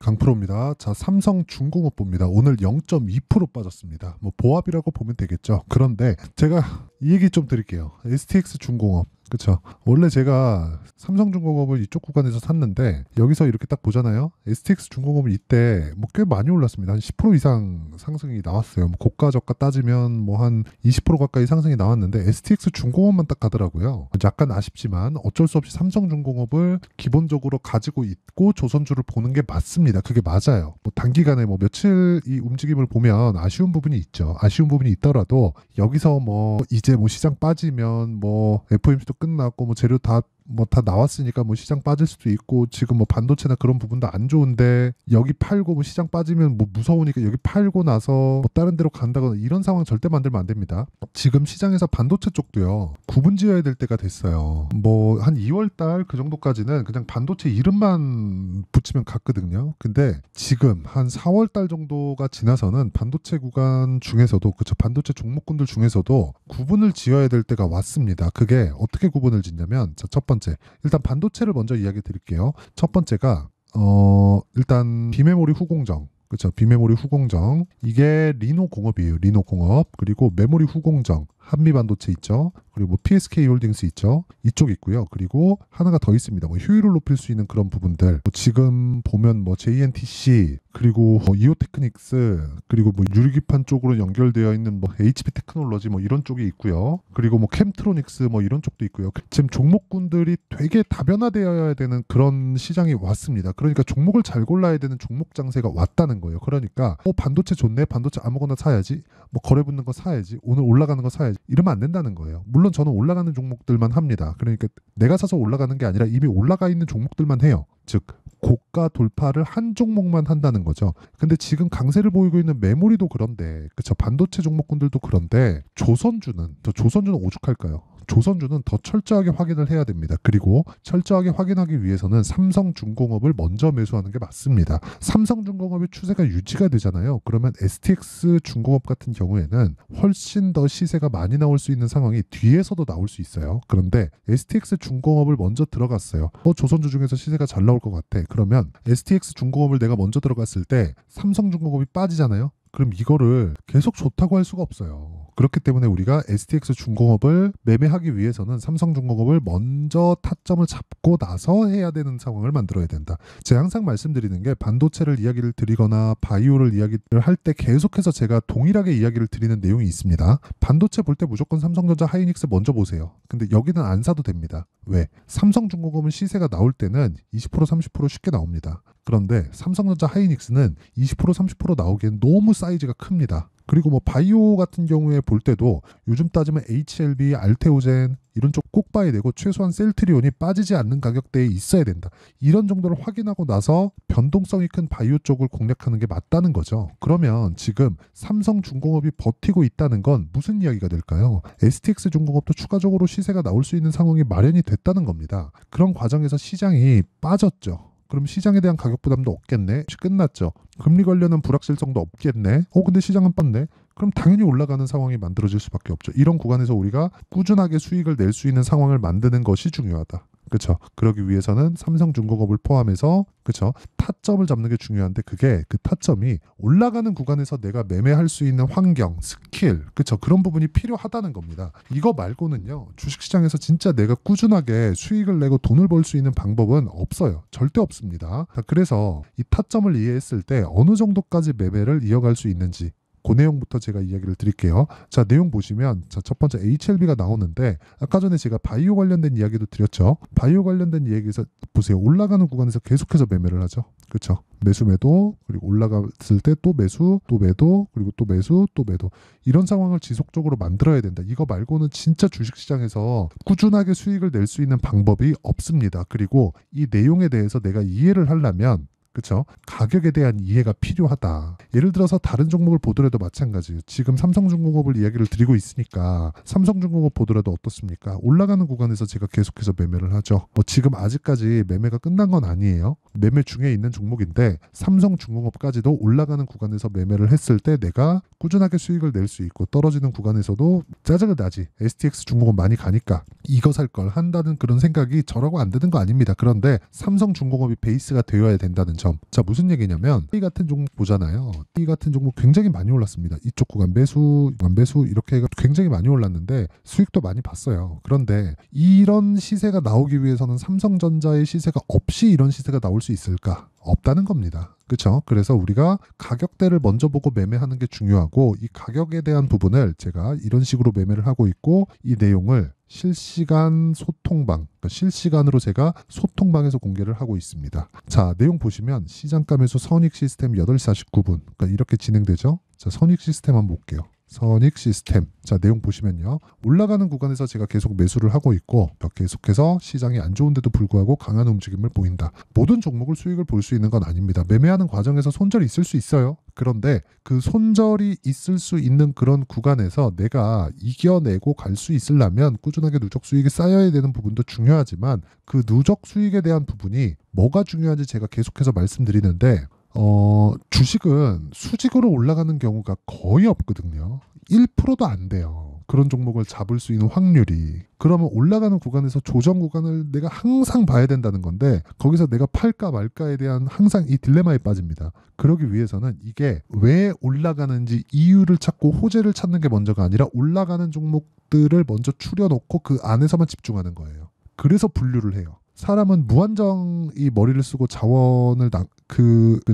강프로입니다. 자, 삼성중공업 봅니다. 오늘 0.2% 빠졌습니다. 뭐 보합이라고 보면 되겠죠. 그런데 제가 이 얘기 좀 드릴게요. STX중공업. 그쵸. 원래 제가 삼성중공업을 이쪽 구간에서 샀는데 여기서 이렇게 딱 보잖아요. STX중공업은 이때 뭐 꽤 많이 올랐습니다. 한 10% 이상 상승이 나왔어요. 뭐 고가 저가 따지면 뭐 한 20% 가까이 상승이 나왔는데 STX중공업만 딱 가더라고요. 약간 아쉽지만 어쩔 수 없이 삼성중공업을 기본적으로 가지고 있고 조선주를 보는 게 맞습니다. 그게 맞아요. 뭐 단기간에 뭐 며칠 이 움직임을 보면 아쉬운 부분이 있죠. 아쉬운 부분이 있더라도 여기서 뭐 이제 뭐 시장 빠지면 뭐 FOMC도 끝났고 뭐 재료 다 나왔으니까 뭐 시장 빠질 수도 있고 지금 뭐 반도체나 그런 부분도 안 좋은데 여기 팔고 뭐 시장 빠지면 뭐 무서우니까 여기 팔고 나서 뭐 다른 데로 간다거나 이런 상황 절대 만들면 안 됩니다. 지금 시장에서 반도체 쪽도요. 구분 지어야 될 때가 됐어요. 뭐 한 2월 달 그 정도까지는 그냥 반도체 이름만 붙이면 갔거든요. 근데 지금 한 4월 달 정도가 지나서는 반도체 구간 중에서도 그쵸 반도체 종목군들 중에서도 구분을 지어야 될 때가 왔습니다. 그게 어떻게 구분을 짓냐면 자, 첫 번째 일단 반도체를 먼저 이야기 드릴게요. 첫 번째가 일단 비메모리 후공정 그렇죠. 비메모리 후공정 이게 리노공업이에요. 리노공업 그리고 메모리 후공정 한미반도체 있죠. 그리고 뭐 PSK홀딩스 있죠. 이쪽 있고요. 그리고 하나가 더 있습니다. 뭐 효율을 높일 수 있는 그런 부분들. 뭐 지금 보면 뭐 JNTC 그리고 뭐 이오테크닉스 그리고 뭐 유리기판 쪽으로 연결되어 있는 뭐 HP 테크놀로지 뭐 이런 쪽이 있고요. 그리고 뭐 캠트로닉스 뭐 이런 쪽도 있고요. 지금 종목군들이 되게 다변화되어야 되는 그런 시장이 왔습니다. 그러니까 종목을 잘 골라야 되는 종목 장세가 왔다는 거예요. 그러니까 반도체 좋네. 반도체 아무거나 사야지. 뭐 거래 붙는 거 사야지. 오늘 올라가는 거 사야지. 이러면 안 된다는 거예요. 물론 저는 올라가는 종목들만 합니다. 그러니까 내가 사서 올라가는 게 아니라 이미 올라가 있는 종목들만 해요. 즉 고가 돌파를 한 종목만 한다는 거죠. 근데 지금 강세를 보이고 있는 메모리도 그런데 그쵸 반도체 종목군들도 그런데 조선주는 오죽할까요? 조선주는 더 철저하게 확인을 해야 됩니다. 그리고 철저하게 확인하기 위해서는 삼성중공업을 먼저 매수하는 게 맞습니다. 삼성중공업의 추세가 유지가 되잖아요. 그러면 STX중공업 같은 경우에는 훨씬 더 시세가 많이 나올 수 있는 상황이 뒤에서도 나올 수 있어요. 그런데 STX중공업을 먼저 들어갔어요. 조선주 중에서 시세가 잘 나올 것 같아. 그러면 STX중공업을 내가 먼저 들어갔을 때 삼성중공업이 빠지잖아요. 그럼 이거를 계속 좋다고 할 수가 없어요. 그렇기 때문에 우리가 STX중공업을 매매하기 위해서는 삼성중공업을 먼저 타점을 잡고 나서 해야 되는 상황을 만들어야 된다. 제가 항상 말씀드리는 게 반도체를 이야기를 드리거나 바이오를 이야기를 할 때 계속해서 제가 동일하게 이야기를 드리는 내용이 있습니다. 반도체 볼 때 무조건 삼성전자 하이닉스 먼저 보세요. 근데 여기는 안 사도 됩니다. 왜? 삼성중공업은 시세가 나올 때는 20% 30% 쉽게 나옵니다. 그런데 삼성전자 하이닉스는 20% 30% 나오기엔 너무 사이즈가 큽니다. 그리고 뭐 바이오 같은 경우에 볼 때도 요즘 따지면 HLB, 알테오젠 이런 쪽 꼭 봐야 되고 최소한 셀트리온이 빠지지 않는 가격대에 있어야 된다. 이런 정도를 확인하고 나서 변동성이 큰 바이오 쪽을 공략하는 게 맞다는 거죠. 그러면 지금 삼성중공업이 버티고 있다는 건 무슨 이야기가 될까요? STX중공업도 추가적으로 시세가 나올 수 있는 상황이 마련이 됐다는 겁니다. 그런 과정에서 시장이 빠졌죠. 그럼 시장에 대한 가격 부담도 없겠네. 끝났죠. 금리 관련한 불확실성도 없겠네. 근데 시장은 빠네. 그럼 당연히 올라가는 상황이 만들어질 수밖에 없죠. 이런 구간에서 우리가 꾸준하게 수익을 낼 수 있는 상황을 만드는 것이 중요하다. 그렇죠. 그러기 위해서는 삼성중공업을 포함해서 그렇죠. 타점을 잡는 게 중요한데 그게 그 타점이 올라가는 구간에서 내가 매매할 수 있는 환경, 스킬, 그렇죠. 그런 부분이 필요하다는 겁니다. 이거 말고는요. 주식시장에서 진짜 내가 꾸준하게 수익을 내고 돈을 벌 수 있는 방법은 없어요. 절대 없습니다. 그래서 이 타점을 이해했을 때 어느 정도까지 매매를 이어갈 수 있는지 그 내용부터 제가 이야기를 드릴게요. 자, 내용 보시면 자, 첫 번째 HLB가 나오는데 아까 전에 제가 바이오 관련된 이야기도 드렸죠. 바이오 관련된 이야기에서 보세요. 올라가는 구간에서 계속해서 매매를 하죠. 그렇죠. 매수 매도 그리고 올라갔을 때 또 매수 또 매도 그리고 또 매수 또 매도 이런 상황을 지속적으로 만들어야 된다. 이거 말고는 진짜 주식시장에서 꾸준하게 수익을 낼 수 있는 방법이 없습니다. 그리고 이 내용에 대해서 내가 이해를 하려면 그렇죠? 가격에 대한 이해가 필요하다. 예를 들어서 다른 종목을 보더라도 마찬가지예요. 지금 삼성중공업을 이야기를 드리고 있으니까 삼성중공업 보더라도 어떻습니까? 올라가는 구간에서 제가 계속해서 매매를 하죠. 지금 아직까지 매매가 끝난 건 아니에요. 매매 중에 있는 종목인데 삼성중공업까지도 올라가는 구간에서 매매를 했을 때 내가 꾸준하게 수익을 낼 수 있고 떨어지는 구간에서도 짜증은 나지. STX중공업 많이 가니까 이거 살 걸 한다는 그런 생각이 저라고 안 드는 거 아닙니다. 그런데 삼성중공업이 베이스가 되어야 된다는 점. 점. 자, 무슨 얘기냐면 T 같은 종목 보잖아요. T 같은 종목 굉장히 많이 올랐습니다. 이쪽 구간 매수 이렇게 해가 굉장히 많이 올랐는데 수익도 많이 봤어요. 그런데 이런 시세가 나오기 위해서는 삼성전자의 시세가 없이 이런 시세가 나올 수 있을까? 없다는 겁니다. 그렇죠? 그래서 우리가 가격대를 먼저 보고 매매하는 게 중요하고 이 가격에 대한 부분을 제가 이런 식으로 매매를 하고 있고 이 내용을 실시간 소통방, 그러니까 실시간으로 제가 소통방에서 공개를 하고 있습니다. 자, 내용 보시면 시장가 매수 선익 시스템 8시 49분 그러니까 이렇게 진행되죠. 자, 선익 시스템 한번 볼게요. 선익 시스템. 자, 내용 보시면요. 올라가는 구간에서 제가 계속 매수를 하고 있고 계속해서 시장이 안 좋은데도 불구하고 강한 움직임을 보인다. 모든 종목을 수익을 볼 수 있는 건 아닙니다. 매매하는 과정에서 손절이 있을 수 있어요. 그런데 그 손절이 있을 수 있는 그런 구간에서 내가 이겨내고 갈 수 있으려면 꾸준하게 누적 수익이 쌓여야 되는 부분도 중요하지만 그 누적 수익에 대한 부분이 뭐가 중요한지 제가 계속해서 말씀드리는데 주식은 수직으로 올라가는 경우가 거의 없거든요. 1%도 안 돼요. 그런 종목을 잡을 수 있는 확률이. 그러면 올라가는 구간에서 조정 구간을 내가 항상 봐야 된다는 건데 거기서 내가 팔까 말까에 대한 항상 이 딜레마에 빠집니다. 그러기 위해서는 이게 왜 올라가는지 이유를 찾고 호재를 찾는 게 먼저가 아니라 올라가는 종목들을 먼저 추려놓고 그 안에서만 집중하는 거예요. 그래서 분류를 해요. 사람은 무한정이 머리를 쓰고 자원을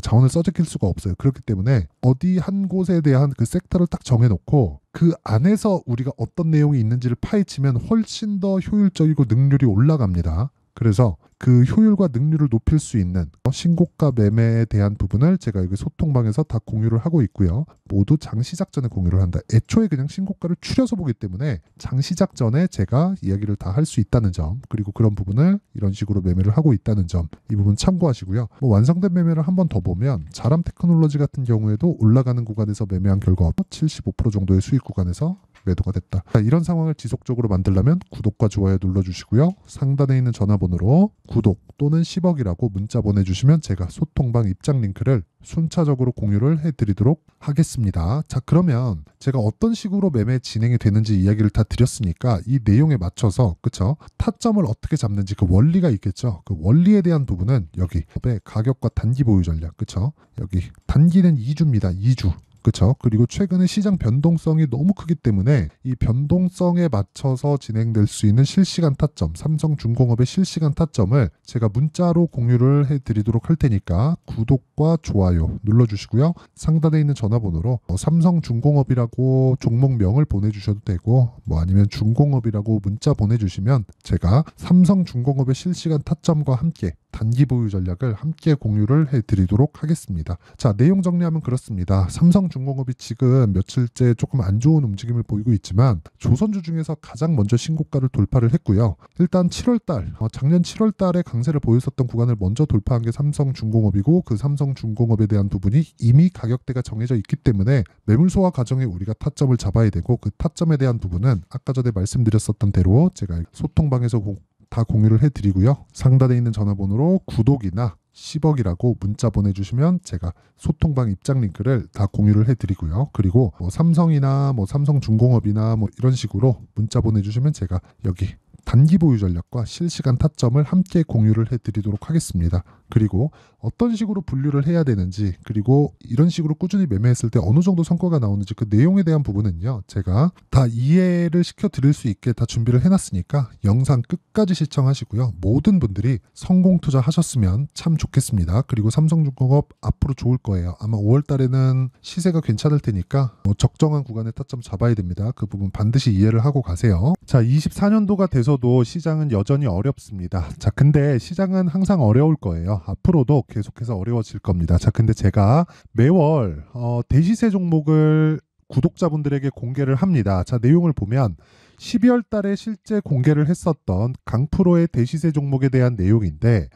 자원을 써제낄 수가 없어요. 그렇기 때문에 어디 한 곳에 대한 그 섹터를 딱 정해놓고 그 안에서 우리가 어떤 내용이 있는지를 파헤치면 훨씬 더 효율적이고 능률이 올라갑니다. 그래서 그 효율과 능률을 높일 수 있는 신고가 매매에 대한 부분을 제가 여기 소통방에서 다 공유를 하고 있고요. 모두 장시작 전에 공유를 한다. 애초에 그냥 신고가를 추려서 보기 때문에 장시작 전에 제가 이야기를 다 할 수 있다는 점, 그리고 그런 부분을 이런 식으로 매매를 하고 있다는 점, 이 부분 참고하시고요. 완성된 매매를 한 번 더 보면 자람 테크놀로지 같은 경우에도 올라가는 구간에서 매매한 결과 75% 정도의 수익 구간에서 매도가 됐다. 자, 이런 상황을 지속적으로 만들려면 구독과 좋아요 눌러주시고요. 상단에 있는 전화번호로 구독 또는 10억이라고 문자 보내주시면 제가 소통방 입장 링크를 순차적으로 공유를 해드리도록 하겠습니다. 자, 그러면 제가 어떤 식으로 매매 진행이 되는지 이야기를 다 드렸으니까 이 내용에 맞춰서 그쵸? 타점을 어떻게 잡는지 그 원리가 있겠죠. 그 원리에 대한 부분은 여기 가격과 단기 보유 전략 그쵸? 여기 단기는 2주입니다. 2주. 그렇죠. 그리고 최근에 시장 변동성이 너무 크기 때문에 이 변동성에 맞춰서 진행될 수 있는 실시간 타점, 삼성중공업의 실시간 타점을 제가 문자로 공유를 해드리도록 할 테니까 구독과 좋아요 눌러주시고요. 상단에 있는 전화번호로 삼성중공업이라고 종목명을 보내주셔도 되고 아니면 중공업이라고 문자 보내주시면 제가 삼성중공업의 실시간 타점과 함께 단기 보유 전략을 함께 공유를 해드리도록 하겠습니다. 자, 내용 정리하면 그렇습니다. 삼성중공업이 지금 며칠째 조금 안 좋은 움직임을 보이고 있지만 조선주 중에서 가장 먼저 신고가를 돌파를 했고요. 일단 7월달, 작년 7월달에 강세를 보였었던 구간을 먼저 돌파한 게 삼성중공업이고 그 삼성중공업에 대한 부분이 이미 가격대가 정해져 있기 때문에 매물 소화 과정에 우리가 타점을 잡아야 되고 그 타점에 대한 부분은 아까 전에 말씀드렸었던 대로 제가 소통방에서 다 공유를 해드리고요. 상단에 있는 전화번호로 구독이나 10억이라고 문자 보내주시면 제가 소통방 입장 링크를 다 공유를 해드리고요. 그리고 삼성이나 삼성중공업이나 이런 식으로 문자 보내주시면 제가 여기 단기 보유 전략과 실시간 타점을 함께 공유를 해드리도록 하겠습니다. 그리고 어떤 식으로 분류를 해야 되는지 그리고 이런 식으로 꾸준히 매매했을 때 어느 정도 성과가 나오는지 그 내용에 대한 부분은요. 제가 다 이해를 시켜드릴 수 있게 다 준비를 해놨으니까 영상 끝까지 시청하시고요. 모든 분들이 성공 투자하셨으면 참 좋겠습니다. 그리고 삼성중공업 앞으로 좋을 거예요. 아마 5월 달에는 시세가 괜찮을 테니까 적정한 구간에 타점 잡아야 됩니다. 그 부분 반드시 이해를 하고 가세요. 자, 24년도가 돼서도 시장은 여전히 어렵습니다. 자, 근데 시장은 항상 어려울 거예요. 앞으로도 계속해서 어려워질 겁니다. 자, 근데 제가 매월 대시세 종목을 구독자분들에게 공개를 합니다. 자, 내용을 보면 12월 달에 실제 공개를 했었던 강프로의 대시세 종목에 대한 내용인데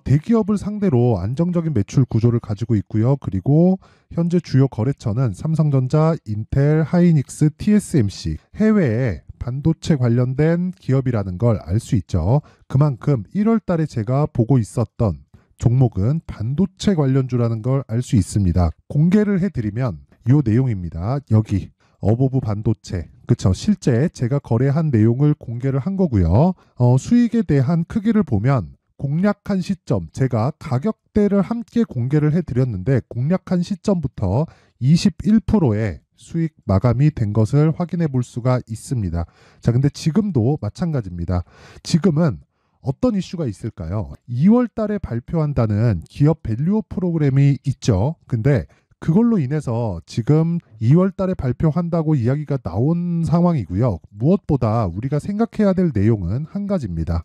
대기업을 상대로 안정적인 매출 구조를 가지고 있고요. 그리고 현재 주요 거래처는 삼성전자, 인텔, 하이닉스, TSMC, 해외에 반도체 관련된 기업이라는 걸 알 수 있죠. 그만큼 1월 달에 제가 보고 있었던 종목은 반도체 관련주라는 걸 알 수 있습니다. 공개를 해드리면 이 내용입니다. 여기 어보브 반도체, 그쵸? 실제 제가 거래한 내용을 공개를 한 거고요. 수익에 대한 크기를 보면 공략한 시점, 제가 가격대를 함께 공개를 해드렸는데 공략한 시점부터 21%의 수익 마감이 된 것을 확인해 볼 수가 있습니다. 자, 근데 지금도 마찬가지입니다. 지금은 어떤 이슈가 있을까요? 2월 달에 발표한다는 기업 밸류업 프로그램이 있죠. 근데 그걸로 인해서 지금 2월 달에 발표한다고 이야기가 나온 상황이고요. 무엇보다 우리가 생각해야 될 내용은 한 가지입니다.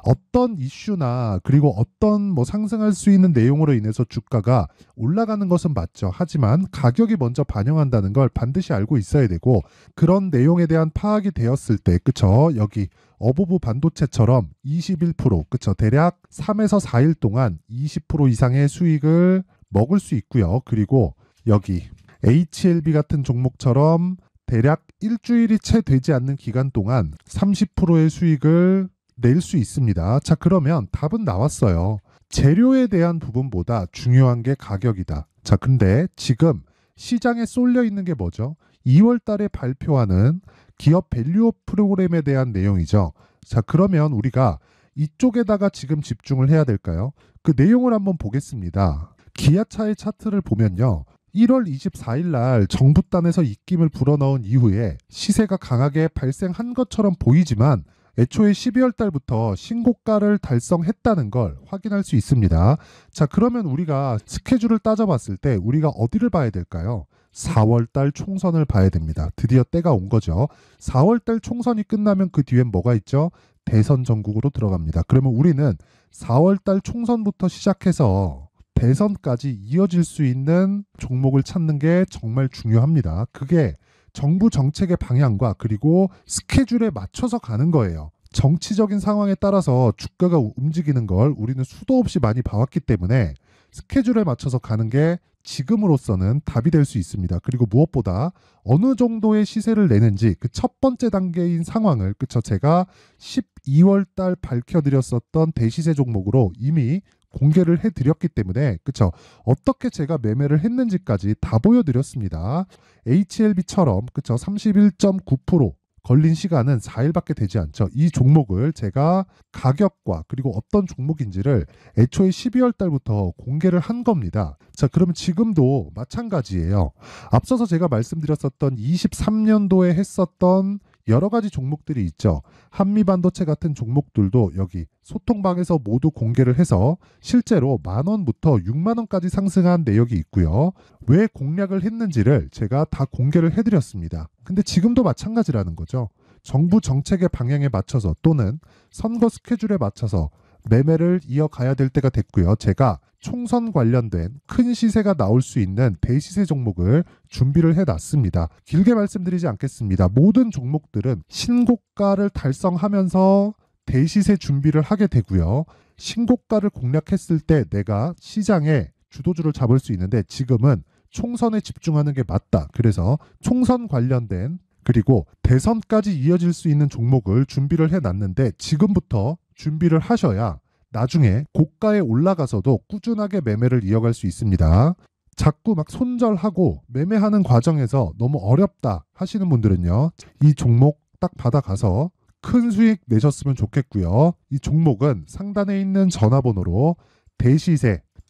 어떤 이슈나 그리고 어떤 상승할 수 있는 내용으로 인해서 주가가 올라가는 것은 맞죠. 하지만 가격이 먼저 반영한다는 걸 반드시 알고 있어야 되고, 그런 내용에 대한 파악이 되었을 때, 그쵸? 여기 어보브 반도체처럼 21%, 그쵸? 대략 3에서 4일 동안 20% 이상의 수익을 먹을 수 있고요. 그리고 여기 HLB 같은 종목처럼 대략 일주일이 채 되지 않는 기간 동안 30%의 수익을 낼 수 있습니다. 자, 그러면 답은 나왔어요. 재료에 대한 부분보다 중요한 게 가격이다. 자, 근데 지금 시장에 쏠려 있는 게 뭐죠? 2월 달에 발표하는 기업 밸류업 프로그램에 대한 내용이죠. 자, 그러면 우리가 이쪽에다가 지금 집중을 해야 될까요? 그 내용을 한번 보겠습니다. 기아차의 차트를 보면요. 1월 24일 날 정부단에서 입김을 불어넣은 이후에 시세가 강하게 발생한 것처럼 보이지만 애초에 12월 달부터 신고가를 달성했다는 걸 확인할 수 있습니다. 자, 그러면 우리가 스케줄을 따져봤을 때 우리가 어디를 봐야 될까요? 4월 달 총선을 봐야 됩니다. 드디어 때가 온 거죠. 4월 달 총선이 끝나면 그 뒤엔 뭐가 있죠? 대선 전국으로 들어갑니다. 그러면 우리는 4월 달 총선부터 시작해서 대선까지 이어질 수 있는 종목을 찾는 게 정말 중요합니다. 그게 정부 정책의 방향과 그리고 스케줄에 맞춰서 가는 거예요. 정치적인 상황에 따라서 주가가 움직이는 걸 우리는 수도 없이 많이 봐왔기 때문에 스케줄에 맞춰서 가는 게 지금으로서는 답이 될 수 있습니다. 그리고 무엇보다 어느 정도의 시세를 내는지 그 첫 번째 단계인 상황을, 그쵸? 제가 12월 달 밝혀드렸었던 대시세 종목으로 이미 공개를 해드렸기 때문에, 그쵸? 어떻게 제가 매매를 했는지까지 다 보여드렸습니다. HLB처럼, 그쵸? 31.9% 걸린 시간은 4일밖에 되지 않죠. 이 종목을 제가 가격과 그리고 어떤 종목인지를 애초에 12월 달부터 공개를 한 겁니다. 자, 그러면 지금도 마찬가지예요. 앞서서 제가 말씀드렸었던 23년도에 했었던 여러 가지 종목들이 있죠. 한미반도체 같은 종목들도 여기 소통방에서 모두 공개를 해서 실제로 10,000원부터 60,000원까지 상승한 내역이 있고요. 왜 공략을 했는지를 제가 다 공개를 해드렸습니다. 근데 지금도 마찬가지라는 거죠. 정부 정책의 방향에 맞춰서 또는 선거 스케줄에 맞춰서 매매를 이어가야 될 때가 됐고요. 제가 총선 관련된 큰 시세가 나올 수 있는 대시세 종목을 준비를 해놨습니다. 길게 말씀드리지 않겠습니다. 모든 종목들은 신고가를 달성하면서 대시세 준비를 하게 되고요. 신고가를 공략했을 때 내가 시장에 주도주를 잡을 수 있는데 지금은 총선에 집중하는 게 맞다. 그래서 총선 관련된 그리고 대선까지 이어질 수 있는 종목을 준비를 해놨는데 지금부터 준비를 하셔야 나중에 고가에 올라가서도 꾸준하게 매매를 이어갈 수 있습니다. 자꾸 막 손절하고 매매하는 과정에서 너무 어렵다 하시는 분들은요. 이 종목 딱 받아가서 큰 수익 내셨으면 좋겠고요. 이 종목은 상단에 있는 전화번호로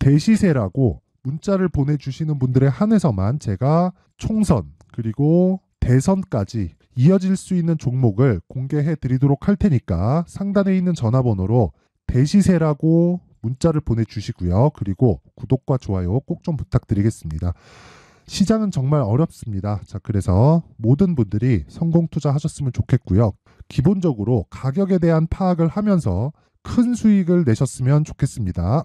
대시세라고 문자를 보내주시는 분들에 한해서만 제가 총선 그리고 대선까지 이어질 수 있는 종목을 공개해 드리도록 할 테니까 상단에 있는 전화번호로 대시세라고 문자를 보내주시고요. 그리고 구독과 좋아요 꼭 좀 부탁드리겠습니다. 시장은 정말 어렵습니다. 자, 그래서 모든 분들이 성공 투자하셨으면 좋겠고요. 기본적으로 가격에 대한 파악을 하면서 큰 수익을 내셨으면 좋겠습니다.